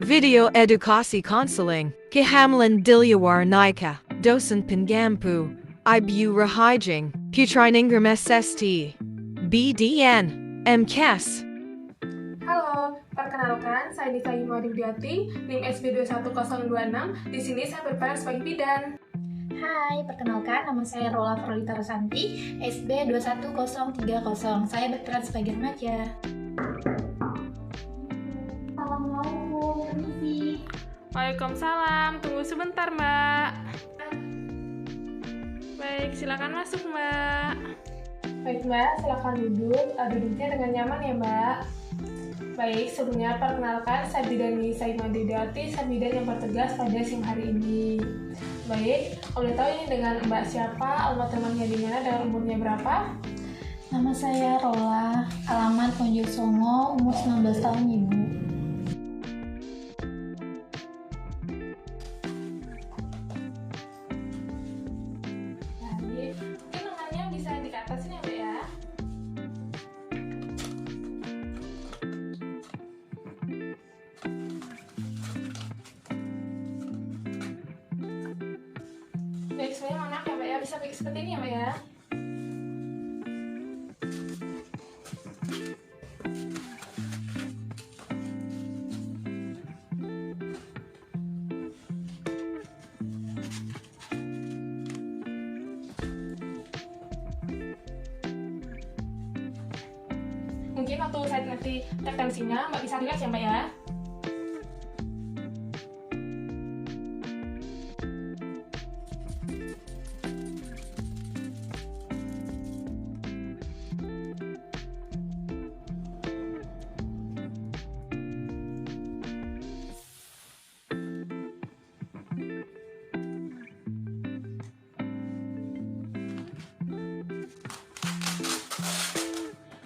Video edukasi konseling, Kehamlan Dilyawarnaika, Dosen Pingampu, Ibu Rahijing, Putriningram SST, BDN, MKES. Halo, perkenalkan saya Nisa Yumadudiyati, NIM SB21026. Di sini saya berperan sebagai bidan. Hai, perkenalkan nama saya Rola Frolita Rosanti, SB 21030. Saya berperan sebagai remaja. Assalamualaikum, permisi. Waalaikumsalam, tunggu sebentar Mbak. Baik, silakan masuk Mbak. Baik Mbak, silakan duduk. Duduknya dengan nyaman ya Mbak. Baik, sebelumnya perkenalkan saya bidan Nisa Yumadudiyati, saya bidan yang bertugas pada siang hari ini. Baik, boleh tahu ini dengan Mbak siapa, alamat rumahnya di mana, dan umurnya berapa? Nama saya Rola, alamat Ponjol Songo, umur 19 tahun Ibu. Baik, mungkin lengannya bisa dikatasin ya Mbak ya. Baik, sebenarnya mana ya Mbak ya, bisa baik seperti ini ya Mbak ya. Mungkin waktu saya nanti cek tensinya, Mbak bisa relax ya Mbak ya.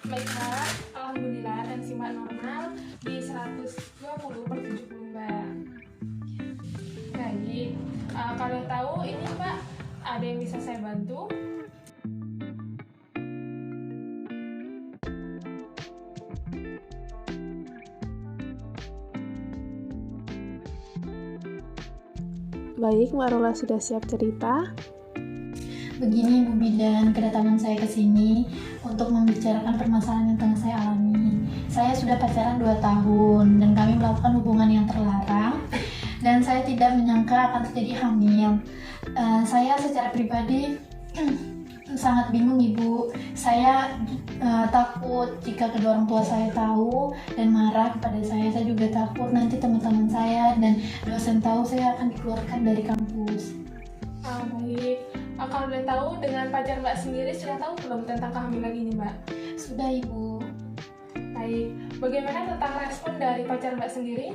Baik Mbak, alhamdulillah tensi Mbak normal di 120/70 Mbak. Baik, kalau tahu ini Mbak, ada yang bisa saya bantu? Baik, Mbak Rola sudah siap cerita? Begini Bu Bidan, kedatangan saya ke sini untuk membicarakan permasalahan yang tengah saya alami. Saya sudah pacaran 2 tahun dan kami melakukan hubungan yang terlarang dan saya tidak menyangka akan terjadi hamil. Saya secara pribadi sangat bingung Ibu. Saya takut jika kedua orang tua saya tahu dan marah kepada saya. Saya juga takut nanti teman-teman saya dan dosen tahu saya akan dikeluarkan dari kampus. Baik. Kalau boleh tahu, dengan pacar Mbak sendiri sudah tahu belum tentang kehamilan ini Mbak? Sudah Ibu. Baik. Bagaimana tentang respon dari pacar Mbak sendiri?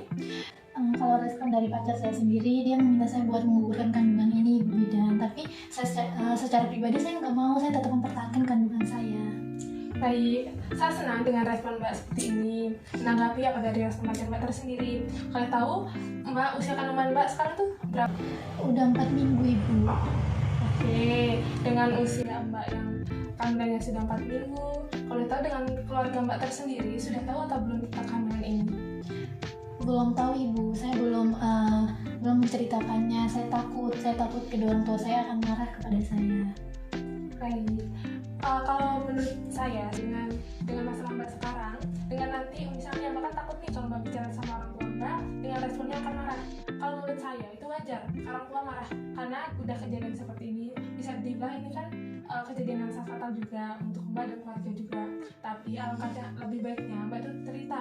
Kalau respon dari pacar saya sendiri, dia meminta saya buat menggugurkan kandungan ini Ibu Bidan. Tapi saya secara pribadi saya nggak mau, saya tetap mempertahankan kandungan saya. Baik, saya senang dengan respon Mbak seperti ini. Menanggapi apa dari respon pacar Mbak tersendiri? Kalau tahu, Mbak usia kandungan Mbak sekarang tuh berapa? Udah 4 minggu Ibu. Oke, dengan usia Mbak yang kandungannya sudah 4 minggu, kalau tahu dengan keluarga Mbak tersendiri sudah tahu atau belum tentang kehamilan ini? Belum tahu Ibu, saya belum menceritakannya. Saya takut kedua orang tua saya akan marah kepada saya. Baik, kalau menurut saya dengan masalah Mbak sekarang, dengan nanti misalnya Mbak kan takut nih kalau Mbak bicara sama orang tua Mbak, dengan responnya akan marah. Kalau menurut saya itu wajar, orang tua marah karena udah kejadian seperti ini. Bisa dibilang ini kan kejadian yang sangat fatal juga untuk Mbak dan keluarga juga. Tapi alangkah lebih baiknya Mbak itu cerita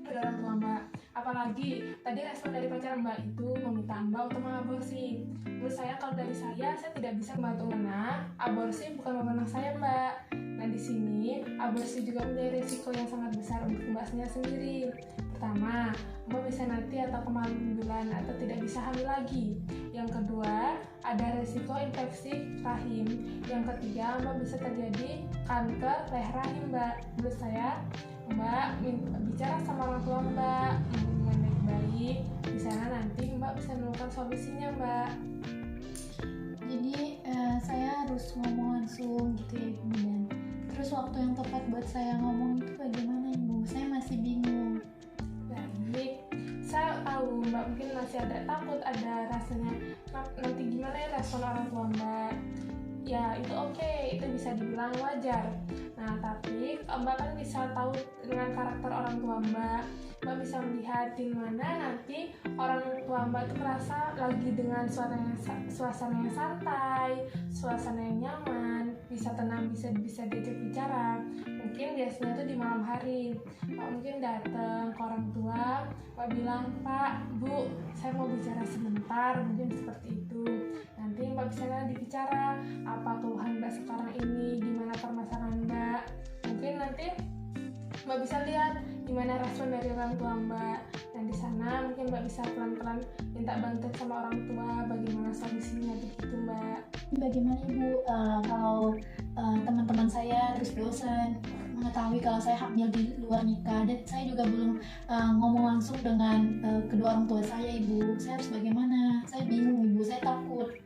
ke orang tua Mbak. Apalagi tadi respon dari pacar Mbak itu meminta Mbak untuk mengaborsi. Menurut saya, kalau dari saya tidak bisa membantu karena aborsi bukan wewenang saya Mbak. Nah di sini aborsi juga mempunyai risiko yang sangat besar untuk Mbaknya sendiri. Pertama, Mbak bisa nanti atau kemaluan atau tidak bisa hamil lagi. Yang kedua, ada risiko infeksi rahim. Yang ketiga, Mbak bisa terjadi kanker leher rahim Mbak. Menurut saya, Mbak bicara sama orang tua Mbak dengan baik-baik. Di sana nanti Mbak bisa menemukan solusinya Mbak. Jadi saya harus ngomong langsung gitu ya Ibu Bidan. Terus waktu yang tepat buat saya ngomong itu bagaimana Ibu? Saya masih bingung. Baik, saya tahu Mbak mungkin masih ada takut, ada rasanya nanti gimana ya respon orang tua Mbak, ya itu oke, itu bisa dibilang wajar. Nah tapi Mbak kan bisa tahu dengan karakter orang tua Mbak bisa melihat di mana nanti orang tua Mbak itu merasa lagi dengan suasana yang santai, suasana yang nyaman, bisa tenang, bisa diajak bicara. Mungkin biasanya itu di malam hari Mbak mungkin datang ke orang tua, Mbak bilang, Pak, Bu, saya mau bicara sebentar, mungkin seperti itu. Nanti Mbak bisa dibicara apa keluhan Mbak sekarang ini, gimana permasalahan Mbak. Mungkin nanti Mbak bisa lihat gimana respon dari orang tua Mbak, dan di sana mungkin Mbak bisa pelan-pelan minta bantuan sama orang tua bagaimana solusinya begitu Mbak. Bagaimana Ibu kalau teman-teman saya terus bosan mengetahui kalau saya hamil di luar nikah, dan saya juga belum ngomong langsung dengan kedua orang tua saya Ibu, saya harus bagaimana? Saya bingung Ibu, saya takut.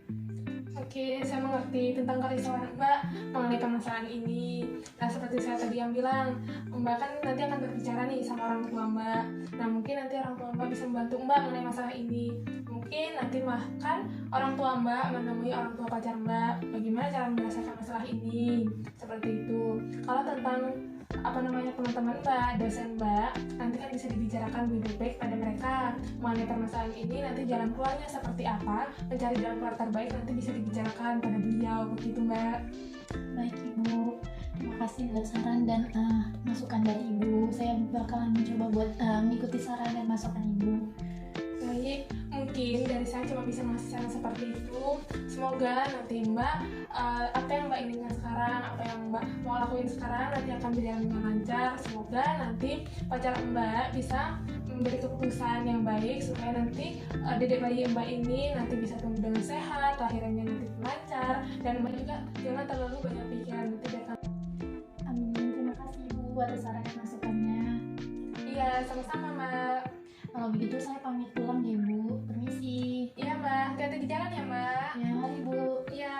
Oke, saya mengerti tentang kerisauan Mbak mengenai permasalahan ini. Nah, seperti saya tadi yang bilang, Mbak kan nanti akan berbicara nih sama orang tua Mbak. Nah, mungkin nanti orang tua Mbak bisa membantu Mbak mengenai masalah ini. Mungkin nanti bahkan orang tua Mbak menemui orang tua pacar Mbak, bagaimana cara menyelesaikan masalah ini. Seperti itu. Kalau tentang teman-teman Mbak, dosen Mbak, nanti kan bisa dibicarakan lebih baik pada mereka mengenai permasalahan ini, nanti jalan keluarnya seperti apa, mencari jalan keluar terbaik nanti bisa dibicarakan pada beliau, begitu Mbak. Baik Ibu, terima kasih atas saran dan masukan dari Ibu. Saya bakalan mencoba buat mengikuti saran dan masukan Ibu. Baik, mungkin dari saya cuma bisa ngasih saran seperti itu. Semoga nanti Mbak, apa yang Mbak inginkan sekarang, apa yang Mbak mau lakuin sekarang nanti akan berjalan dengan lancar. Semoga nanti pacar Mbak bisa memberi keputusan yang baik supaya nanti dedek bayi Mbak ini nanti bisa tumbuh dengan sehat, lahirannya nanti lancar, dan Mbak juga jangan terlalu banyak pikiran nanti biarkan. Amin, terima kasih Ibu atas saran dan masukannya. Iya, sama-sama Mbak. Kalau begitu saya pamit pulang ya Ibu, permisi. Iya Mbak, hati-hati di jalan ya Mbak. Ya, mari Ibu. Iya.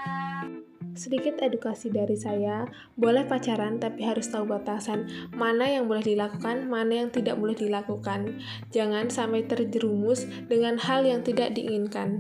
Sedikit edukasi dari saya, boleh pacaran tapi harus tahu batasan, mana yang boleh dilakukan, mana yang tidak boleh dilakukan. Jangan sampai terjerumus dengan hal yang tidak diinginkan.